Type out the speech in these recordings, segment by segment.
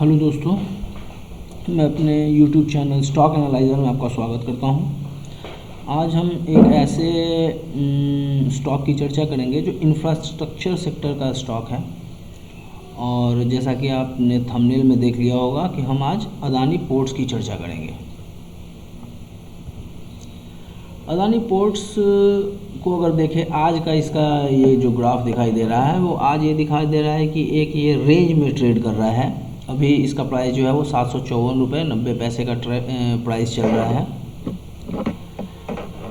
Hello दोस्तों, मैं अपने YouTube चैनल स्टॉक एनालाइज़र में आपका स्वागत करता हूं। आज हम एक ऐसे स्टॉक की चर्चा करेंगे जो इंफ्रास्ट्रक्चर सेक्टर का स्टॉक है। और जैसा कि आपने थंबनेल में देख लिया होगा कि हम आज अदानी पोर्ट्स की चर्चा करेंगे। अदानी पोर्ट्स को अगर देखें, आज का इसका ये जो ग्राफ दिखाई दे रहा है वो आज ये दिखाई दे रहा है कि एक ये रेंज में ट्रेड कर रहा है। अभी इसका प्राइस जो है वो 754 रुपये 90 पैसे का प्राइस चल रहा है।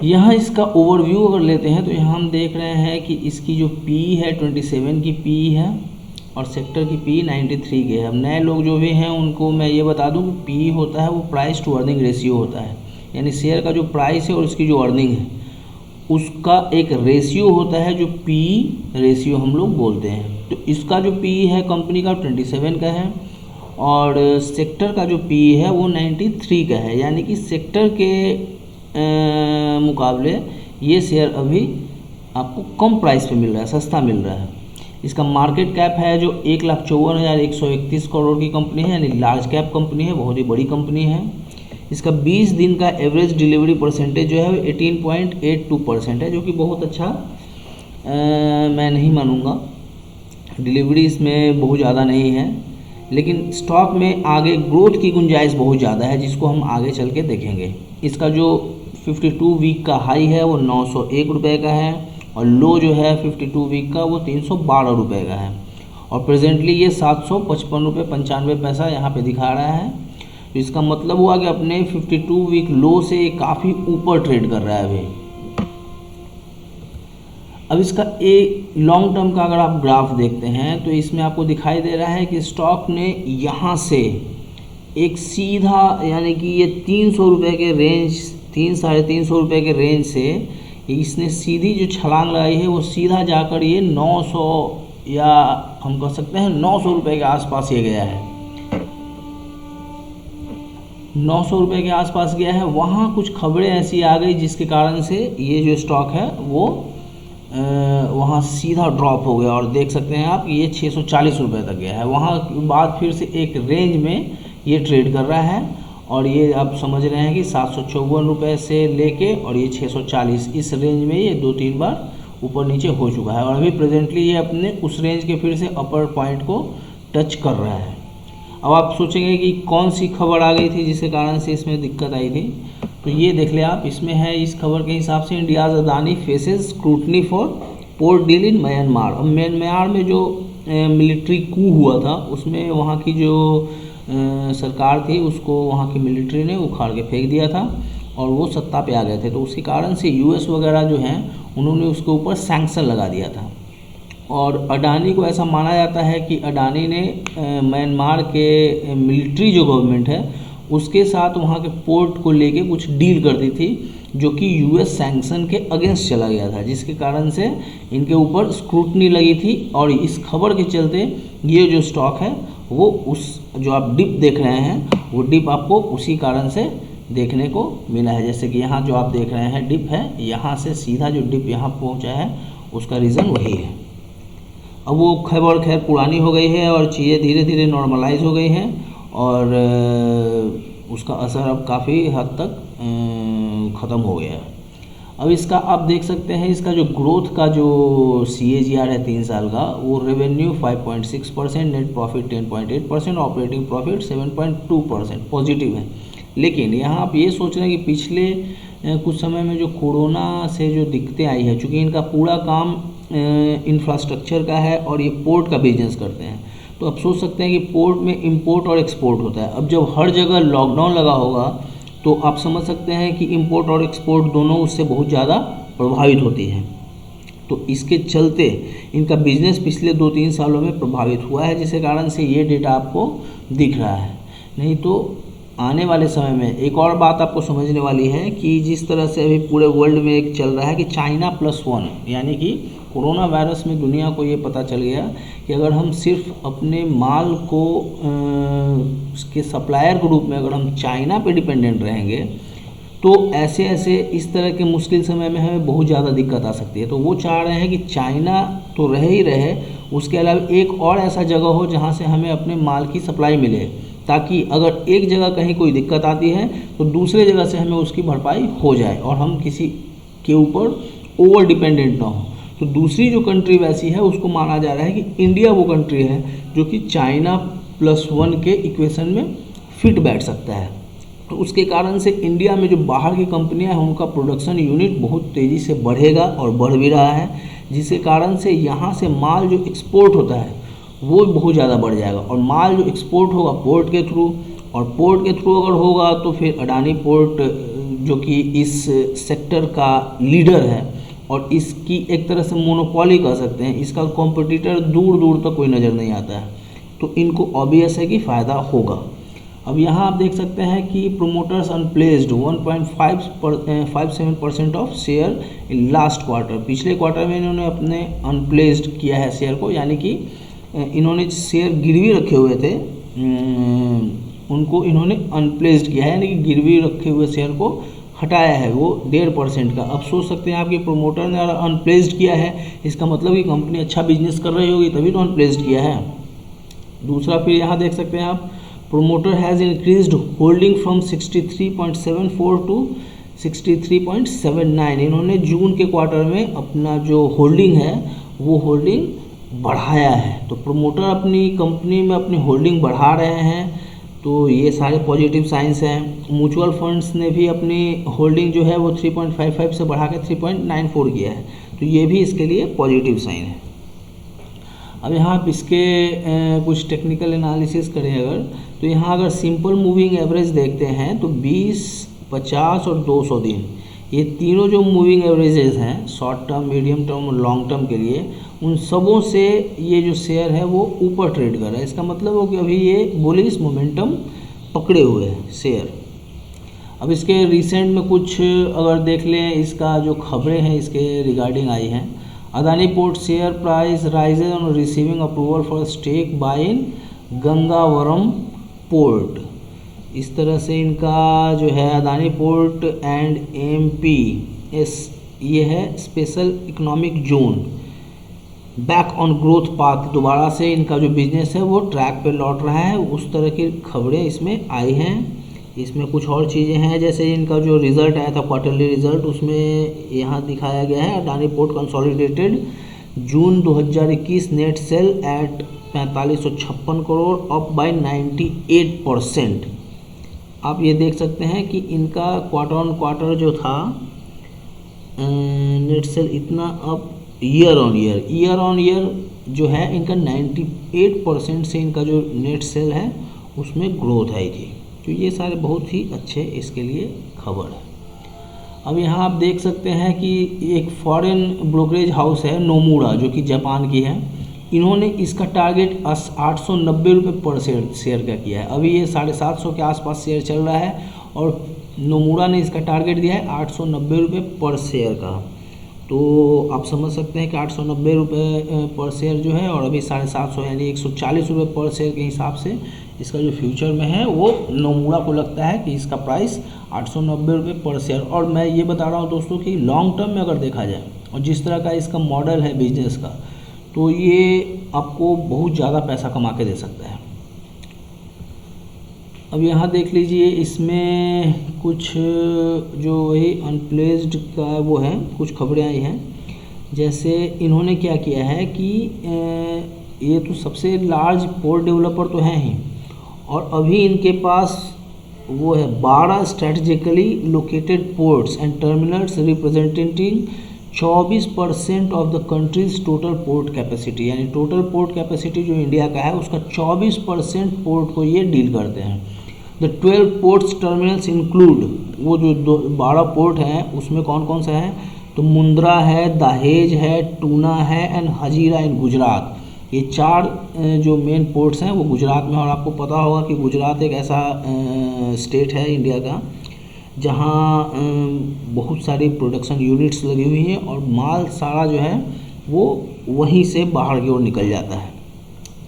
यहाँ इसका ओवरव्यू अगर लेते हैं तो यहाँ हम देख रहे हैं कि इसकी जो पी है 27 की पी है और सेक्टर की पी 93 के है। अब नए लोग जो भी हैं उनको मैं ये बता दूँ कि पी होता है वो प्राइस टू अर्निंग रेशियो होता है, यानी शेयर का जो प्राइस है और उसकी जो अर्निंग है उसका एक रेशियो होता है जो पी रेशियो हम लोग बोलते हैं। तो इसका जो पी है कंपनी का 27 का है और सेक्टर का जो पी है वो 93 का है, यानी कि सेक्टर के मुकाबले ये शेयर अभी आपको कम प्राइस पे मिल रहा है, सस्ता मिल रहा है। इसका मार्केट कैप है जो 1,54,131 करोड़ की कंपनी है, यानी लार्ज कैप कंपनी है, बहुत ही बड़ी कंपनी है। इसका 20 दिन का एवरेज डिलीवरी परसेंटेज जो है 18.82% है, जो कि बहुत अच्छा मैं नहीं मानूंगा। डिलीवरी इसमें बहुत ज़्यादा नहीं है, लेकिन स्टॉक में आगे ग्रोथ की गुंजाइश बहुत ज़्यादा है, जिसको हम आगे चल के देखेंगे। इसका जो 52 वीक का हाई है वो 901 रुपये का है और लो जो है 52 वीक का वो 312 रुपये का है और प्रेजेंटली ये 755 रुपये 95 पैसा यहाँ पे दिखा रहा है। तो इसका मतलब हुआ कि अपने 52 वीक लो से काफ़ी ऊपर ट्रेड कर रहा है अभी। अब इसका एक लॉन्ग टर्म का अगर आप ग्राफ देखते हैं तो इसमें आपको दिखाई दे रहा है कि स्टॉक ने यहाँ से एक सीधा, यानी कि ये 300 रुपये के रेंज, 300-350 रुपये के रेंज से इसने सीधी जो छलांग लगाई है वो सीधा जाकर ये 900 या हम कह सकते हैं 900 रुपये के आसपास ये गया है। 900 रुपये के आसपास गया है। वहाँ कुछ खबरें ऐसी आ गई जिसके कारण से ये जो स्टॉक है वो वहाँ सीधा ड्रॉप हो गया और देख सकते हैं आप ये 640 रुपये तक गया है। वहाँ बाद फिर से एक रेंज में ये ट्रेड कर रहा है और ये आप समझ रहे हैं कि 754 रुपये से लेके और ये 640 इस रेंज में ये 2-3 बार ऊपर नीचे हो चुका है और अभी प्रेजेंटली ये अपने उस रेंज के फिर से अपर पॉइंट को टच कर रहा है। अब आप सोचेंगे कि कौन सी खबर आ गई थी जिसके कारण से इसमें दिक्कत आई थी, तो ये देख ले आप, इसमें है इस खबर के हिसाब से India's Adani faces scrutiny for port deal in Myanmar. अब म्यांमार में जो मिलिट्री कू हुआ था उसमें वहाँ की जो सरकार थी उसको वहाँ की मिलिट्री ने उखाड़ के फेंक दिया था और वो सत्ता पे आ गए थे। तो उसके कारण से यूएस वगैरह जो हैं उन्होंने उसके ऊपर सैंक्शन लगा दिया था और अडानी को ऐसा माना जाता है कि अडानी ने म्यांमार के मिलिट्री जो गवर्नमेंट है उसके साथ वहाँ के पोर्ट को लेके कुछ डील कर दी थी जो कि यूएस सैंक्शन के अगेंस्ट चला गया था, जिसके कारण से इनके ऊपर स्क्रूटनी लगी थी। और इस खबर के चलते ये जो स्टॉक है वो उस जो आप डिप देख रहे हैं वो डिप आपको उसी कारण से देखने को मिला है। जैसे कि यहाँ जो आप देख रहे हैं डिप है, यहाँ से सीधा जो डिप यहाँ पहुँचा है उसका रीज़न वही है। अब वो खबर खैर पुरानी हो गई है और चीज़ें धीरे धीरे नॉर्मलाइज हो गई हैं और उसका असर अब काफ़ी हद तक ख़त्म हो गया है। अब इसका आप देख सकते हैं, इसका जो ग्रोथ का जो CAGR है 3 साल का, वो revenue 5.6%, net profit 10.8%, operating profit 7.2% positive है। लेकिन यहाँ आप ये सोच रहे हैं कि पिछले कुछ समय में जो कोरोना से जो दिक्कतें आई है, चूँकि इनका पूरा काम इंफ्रास्ट्रक्चर का है और ये पोर्ट का बिजनेस करते हैं, तो आप सोच सकते हैं कि पोर्ट में इंपोर्ट और एक्सपोर्ट होता है। अब जब हर जगह लॉकडाउन लगा होगा तो आप समझ सकते हैं कि इंपोर्ट और एक्सपोर्ट दोनों उससे बहुत ज़्यादा प्रभावित होती हैं। तो इसके चलते इनका बिजनेस पिछले 2-3 सालों में प्रभावित हुआ है, जिसके कारण से ये डेटा आपको दिख रहा है। नहीं तो आने वाले समय में एक और बात आपको समझने वाली है कि जिस तरह से अभी पूरे वर्ल्ड में एक चल रहा है कि चाइना +1, यानी कि कोरोना वायरस में दुनिया को ये पता चल गया कि अगर हम सिर्फ अपने माल को उसके सप्लायर के रूप में अगर हम चाइना पे डिपेंडेंट रहेंगे तो ऐसे ऐसे इस तरह के मुश्किल समय में हमें बहुत ज़्यादा दिक्कत आ सकती है। तो वो चाह रहे हैं कि चाइना तो रहे ही रहे, उसके अलावा एक और ऐसा जगह हो जहाँ से हमें अपने माल की सप्लाई मिले, ताकि अगर एक जगह कहीं कोई दिक्कत आती है तो दूसरे जगह से हमें उसकी भरपाई हो जाए और हम किसी के ऊपर ओवर डिपेंडेंट ना हो। तो दूसरी जो कंट्री वैसी है उसको माना जा रहा है कि इंडिया वो कंट्री है जो कि चाइना +1 के इक्वेशन में फिट बैठ सकता है। तो उसके कारण से इंडिया में जो बाहर की कंपनियां हैं उनका प्रोडक्शन यूनिट बहुत तेज़ी से बढ़ेगा और बढ़ भी रहा है, जिसके कारण से यहाँ से माल जो एक्सपोर्ट होता है वो बहुत ज़्यादा बढ़ जाएगा। और माल जो एक्सपोर्ट होगा पोर्ट के थ्रू, और पोर्ट के थ्रू अगर होगा तो फिर अडानी पोर्ट जो कि इस सेक्टर का लीडर है और इसकी एक तरह से मोनोपोली कह सकते हैं, इसका कॉम्पिटिटर दूर दूर तक कोई नज़र नहीं आता है, तो इनको ऑब्वियस है कि फ़ायदा होगा। अब यहाँ आप देख सकते हैं कि promoters unplaced 1.57% of share in last quarter. पिछले क्वार्टर में इन्होंने अपने अनप्लेस्ड किया है शेयर को, यानी कि इन्होंने शेयर गिरवी रखे हुए थे उनको इन्होंने अनप्लेस्ड किया है, यानी कि गिरवी रखे हुए शेयर को हटाया है वो 1.5% का। अब सोच सकते हैं आपके प्रोमोटर ने अगर अनप्लेस्ड किया है इसका मतलब कि कंपनी अच्छा बिजनेस कर रही होगी तभी तो अनप्लेस्ड किया है। दूसरा फिर यहाँ देख सकते हैं आप promoter has increased holding from 63.74 to 63.79। इन्होंने जून के क्वार्टर में अपना जो होल्डिंग है वो होल्डिंग बढ़ाया है। तो प्रोमोटर अपनी कंपनी में अपनी होल्डिंग बढ़ा रहे हैं, तो ये सारे पॉजिटिव साइंस हैं। म्यूचुअल फंड्स ने भी अपनी होल्डिंग जो है वो 3.55 से बढ़ा के 3.94 किया है, तो ये भी इसके लिए पॉजिटिव साइन है। अब यहाँ आप इसके कुछ टेक्निकल एनालिसिस करें अगर, तो यहाँ अगर सिंपल मूविंग एवरेज देखते हैं तो 20, 50 और 200 दिन, ये तीनों जो मूविंग एवरेजेस हैं शॉर्ट टर्म, मीडियम टर्म और लॉन्ग टर्म के लिए, उन सबों से ये जो शेयर है वो ऊपर ट्रेड कर रहा है। इसका मतलब हो कि अभी ये बुलिश मोमेंटम पकड़े हुए हैं शेयर। अब इसके रिसेंट में कुछ अगर देख लें, इसका जो खबरें हैं इसके रिगार्डिंग आई हैं। Adani port share price rises on receiving approval for stake buy in Gangavaram port. इस तरह से इनका जो है अदानी पोर्ट एंड एमपीएस, ये है special economic zone, back on growth path, दोबारा से इनका जो बिजनेस है वो ट्रैक पे लौट रहा है, उस तरह की खबरें इसमें आई हैं। इसमें कुछ और चीज़ें हैं, जैसे इनका जो रिज़ल्ट आया था क्वार्टरली रिज़ल्ट, उसमें यहाँ दिखाया गया है Adani port consolidated June 2021 net sale at 4556 crore, up by 98%। आप ये देख सकते हैं कि इनका क्वार्टर ऑन क्वार्टर जो था नेट सेल इतना अप, ईयर ऑन ईयर जो है इनका 98% से इनका जो नेट सेल है उसमें ग्रोथ आई थी। तो ये सारे बहुत ही अच्छे इसके लिए खबर है। अब यहाँ आप देख सकते हैं कि एक फॉरेन ब्रोकरेज हाउस है नोमुरा, जो कि जापान की है, इन्होंने इसका टारगेट 890 रुपये पर शेयर का किया है। अभी ये 750 के आसपास शेयर चल रहा है और नोमुरा ने इसका टारगेट दिया है 890 रुपये पर शेयर का। तो आप समझ सकते हैं कि 890 रुपये पर शेयर जो है और अभी 750 यानी 140 रुपये पर शेयर के हिसाब से इसका जो फ्यूचर में है वो नोमुरा को लगता है कि इसका प्राइस 890 रुपये पर शेयर। और मैं ये बता रहा हूँ दोस्तों कि लॉन्ग टर्म में अगर देखा जाए और जिस तरह का इसका मॉडल है बिजनेस का, तो ये आपको बहुत ज़्यादा पैसा कमा के दे सकता है। अब यहाँ देख लीजिए, इसमें कुछ जो वही अनप्लेस्ड का वो है, कुछ खबरें आई हैं। जैसे इन्होंने क्या किया है कि ये तो सबसे लार्ज पोर्ट डेवलपर तो हैं ही, और अभी इनके पास वो है 12 strategically located ports and terminals representing 24% of the countries total port capacity, यानी टोटल पोर्ट कैपेसिटी जो इंडिया का है उसका 24% पोर्ट को ये डील करते हैं। द 12 पोर्ट्स टर्मिनल्स इंक्लूड, वो जो 12 पोर्ट हैं उसमें कौन कौन सा है, तो मुंद्रा है, दहेज है, टूना है एंड हजीरा इन गुजरात। ये 4 जो मेन पोर्ट्स हैं वो गुजरात में। और आपको पता होगा कि गुजरात एक ऐसा स्टेट है इंडिया का जहाँ बहुत सारी प्रोडक्शन यूनिट्स लगी हुई हैं और माल सारा जो है वो वहीं से बाहर की ओर निकल जाता है।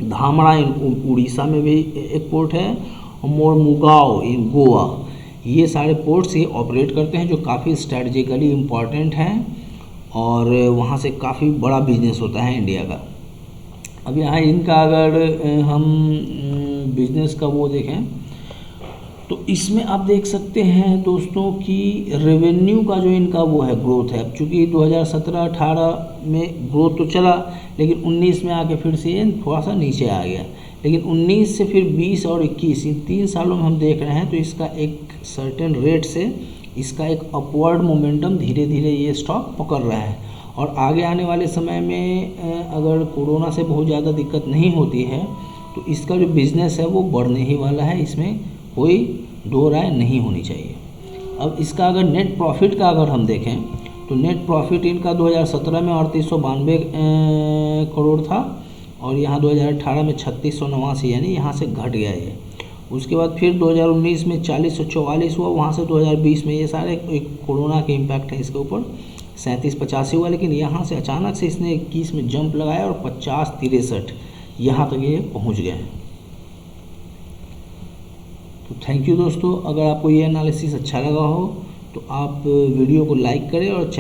धामरा इन उड़ीसा में भी एक पोर्ट है, और मोरमुगांव इन गोवा। ये सारे पोर्ट्स ये ऑपरेट करते हैं जो काफ़ी स्ट्रेटजिकली इम्पॉर्टेंट हैं और वहाँ से काफ़ी बड़ा बिजनेस होता है इंडिया का। अब यहाँ इनका अगर हम बिजनेस का वो देखें तो इसमें आप देख सकते हैं दोस्तों कि रेवेन्यू का जो इनका वो है ग्रोथ है। अब चूँकि 2017-18 में ग्रोथ तो चला, लेकिन 19 में आके फिर से ये थोड़ा सा नीचे आ गया, लेकिन 19 से फिर 20 और 21 इन 3 सालों में हम देख रहे हैं तो इसका एक सर्टेन रेट से इसका एक अपवर्ड मोमेंटम धीरे धीरे ये स्टॉक पकड़ रहा है। और आगे आने वाले समय में अगर कोरोना से बहुत ज़्यादा दिक्कत नहीं होती है तो इसका जो बिज़नेस है वो बढ़ने ही वाला है, इसमें कोई दो राय नहीं होनी चाहिए। अब इसका अगर नेट प्रॉफिट का अगर हम देखें तो नेट प्रॉफिट इनका 2017 में 3892 करोड़ था और यहाँ 2018 में 3689, यानी यहाँ से घट गया ये। उसके बाद फिर 2019 में 4044 हुआ, वहाँ से 2020 में ये सारे एक कोरोना के इम्पैक्ट है इसके ऊपर 3785 हुआ, लेकिन यहाँ से अचानक से इसने 21 में जंप लगाया और 5063 यहाँ तक ये पहुँच गए हैं। तो थैंक यू दोस्तों, अगर आपको ये एनालिसिस अच्छा लगा हो तो आप वीडियो को लाइक करें और